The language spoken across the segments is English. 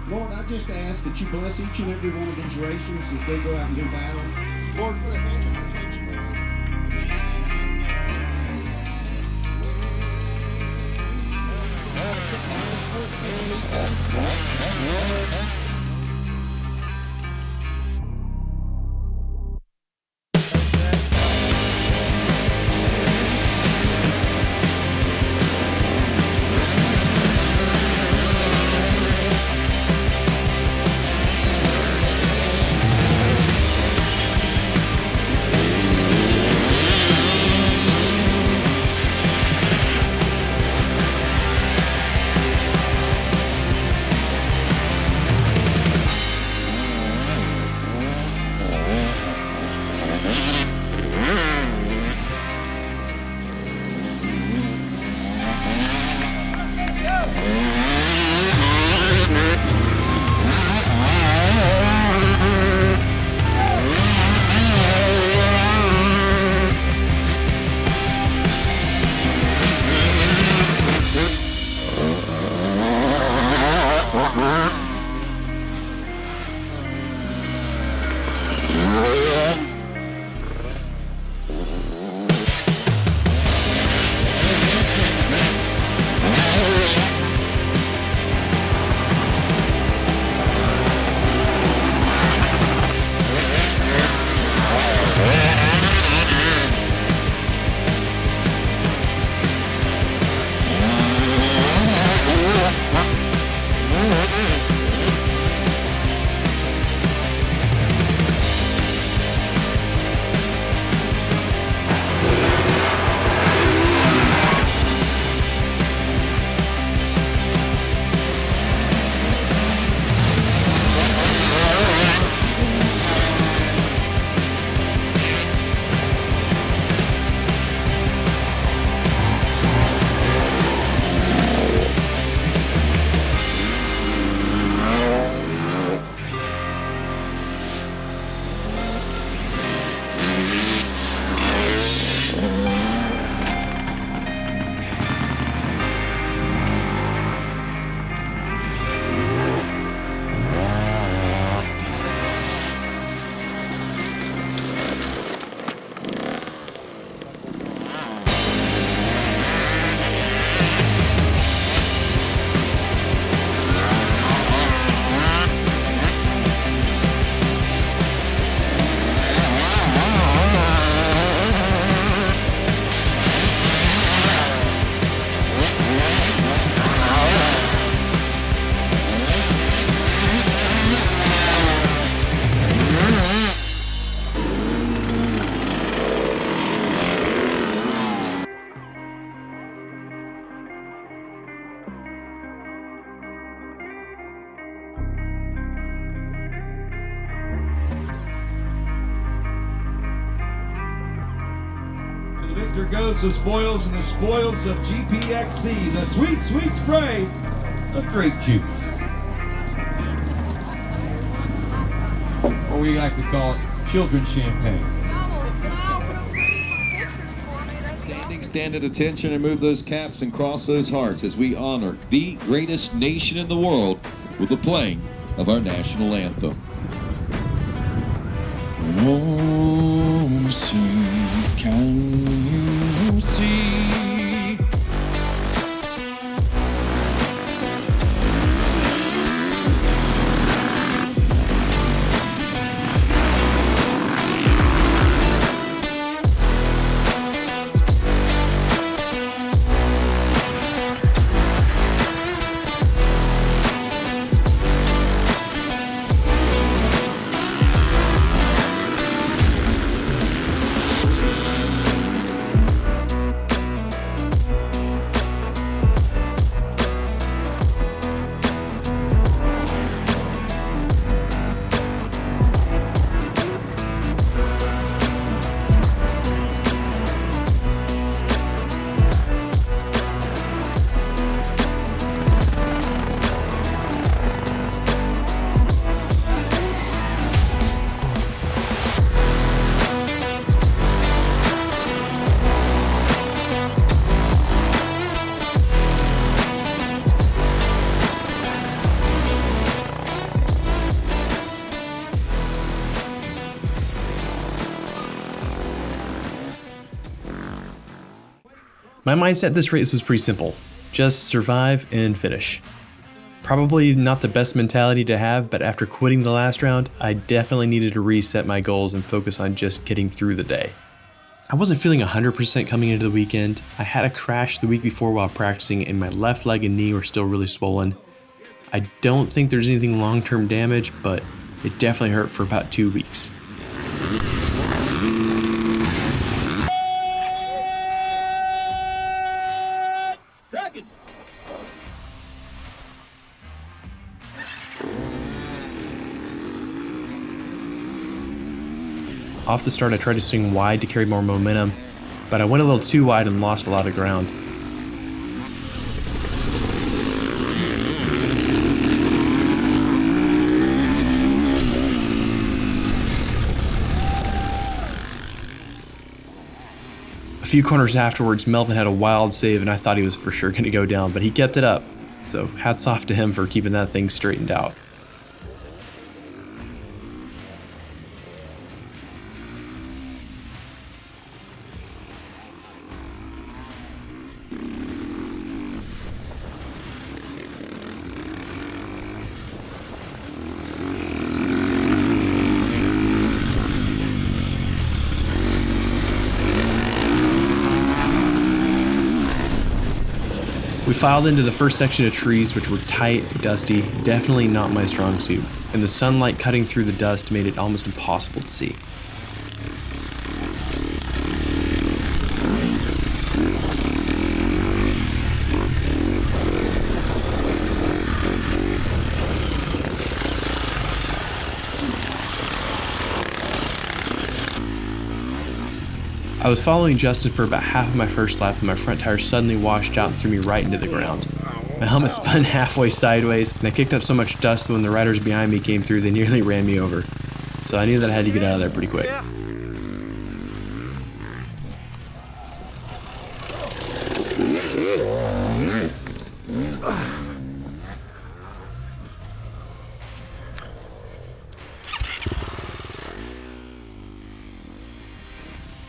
Lord, I just ask that you bless each and every one of these racers as they go out and do battle. Lord, put a hedge of protection around. Victor goes the spoils, and the spoils of GPXC, the sweet, sweet spray of grape juice. Or we like to call it children's champagne. Stand at attention and move those caps and cross those hearts as we honor the greatest nation in the world with the playing of our national anthem. Oh, see, can you see? My mindset this race was pretty simple. Just survive and finish. Probably not the best mentality to have, but after quitting the last round, I definitely needed to reset my goals and focus on just getting through the day. I wasn't feeling 100% coming into the weekend. I had a crash the week before while practicing and my left leg and knee were still really swollen. I don't think there's anything long-term damage, but it definitely hurt for about 2 weeks. Off the start, I tried to swing wide to carry more momentum, but I went a little too wide and lost a lot of ground. A few corners afterwards, Melvin had a wild save and I thought he was for sure going to go down, but he kept it up. So hats off to him for keeping that thing straightened out. We filed into the first section of trees, which were tight, dusty, definitely not my strong suit, and the sunlight cutting through the dust made it almost impossible to see. I was following Justin for about half of my first lap when my front tire suddenly washed out and threw me right into the ground. My helmet spun halfway sideways, and I kicked up so much dust that when the riders behind me came through, they nearly ran me over. So I knew that I had to get out of there pretty quick.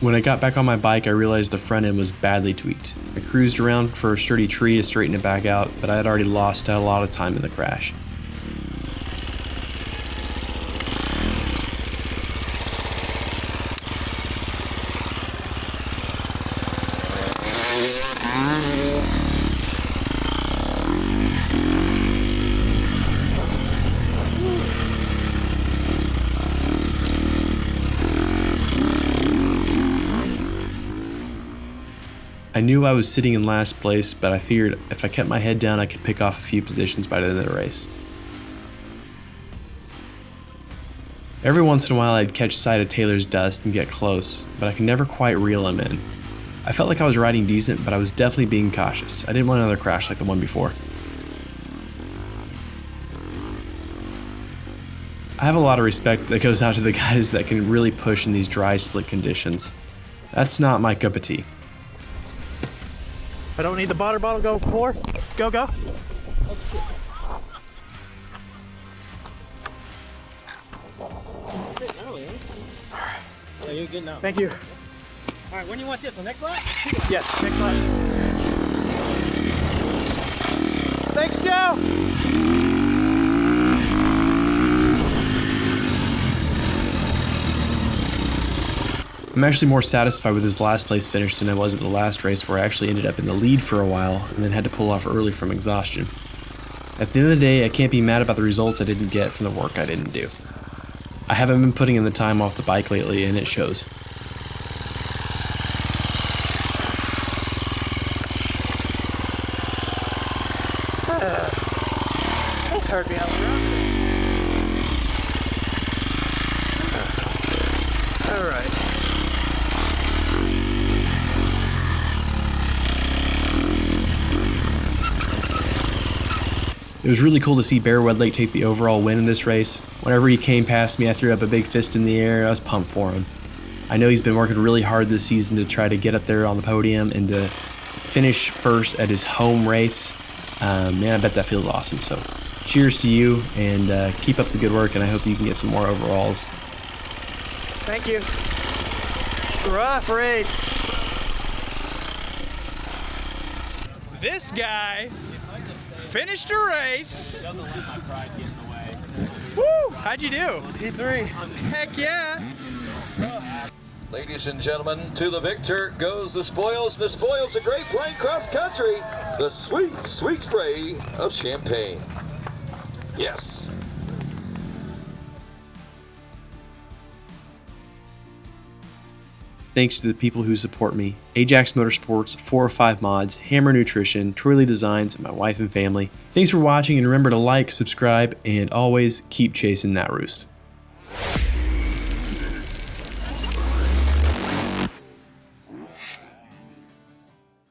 When I got back on my bike, I realized the front end was badly tweaked. I cruised around for a sturdy tree to straighten it back out, but I had already lost a lot of time in the crash. I knew I was sitting in last place, but I figured if I kept my head down, I could pick off a few positions by the end of the race. Every once in a while, I'd catch sight of Taylor's dust and get close, but I could never quite reel him in. I felt like I was riding decent, but I was definitely being cautious. I didn't want another crash like the one before. I have a lot of respect that goes out to the guys that can really push in these dry, slick conditions. That's not my cup of tea. I don't need the water bottle. Go pour. Go, go. Yeah, you're good now. Thank you. All right, when do you want this? The next lap? Yes, next lap. Thanks, Joe. I'm actually more satisfied with his last place finish than I was at the last race, where I actually ended up in the lead for a while and then had to pull off early from exhaustion. At the end of the day, I can't be mad about the results I didn't get from the work I didn't do. I haven't been putting in the time off the bike lately, and it shows. It's hard to be on the road. All right. It was really cool to see Bear Wedlake take the overall win in this race. Whenever he came past me, I threw up a big fist in the air. I was pumped for him. I know he's been working really hard this season to try to get up there on the podium and to finish first at his home race. Man, I bet that feels awesome. So cheers to you, and keep up the good work, and I hope that you can get some more overalls. Thank you. Rough race. This guy finished a race. Woo! How'd you do? P3. Heck yeah. Ladies and gentlemen, to the victor goes the spoils. The spoils of Great Plain Cross Country. The sweet, sweet spray of champagne. Yes. Thanks to the people who support me: Ajax Motorsports, 405 Mods, Hammer Nutrition, Troy Lee Designs, and my wife and family. Thanks for watching, and remember to like, subscribe, and always keep chasing that roost.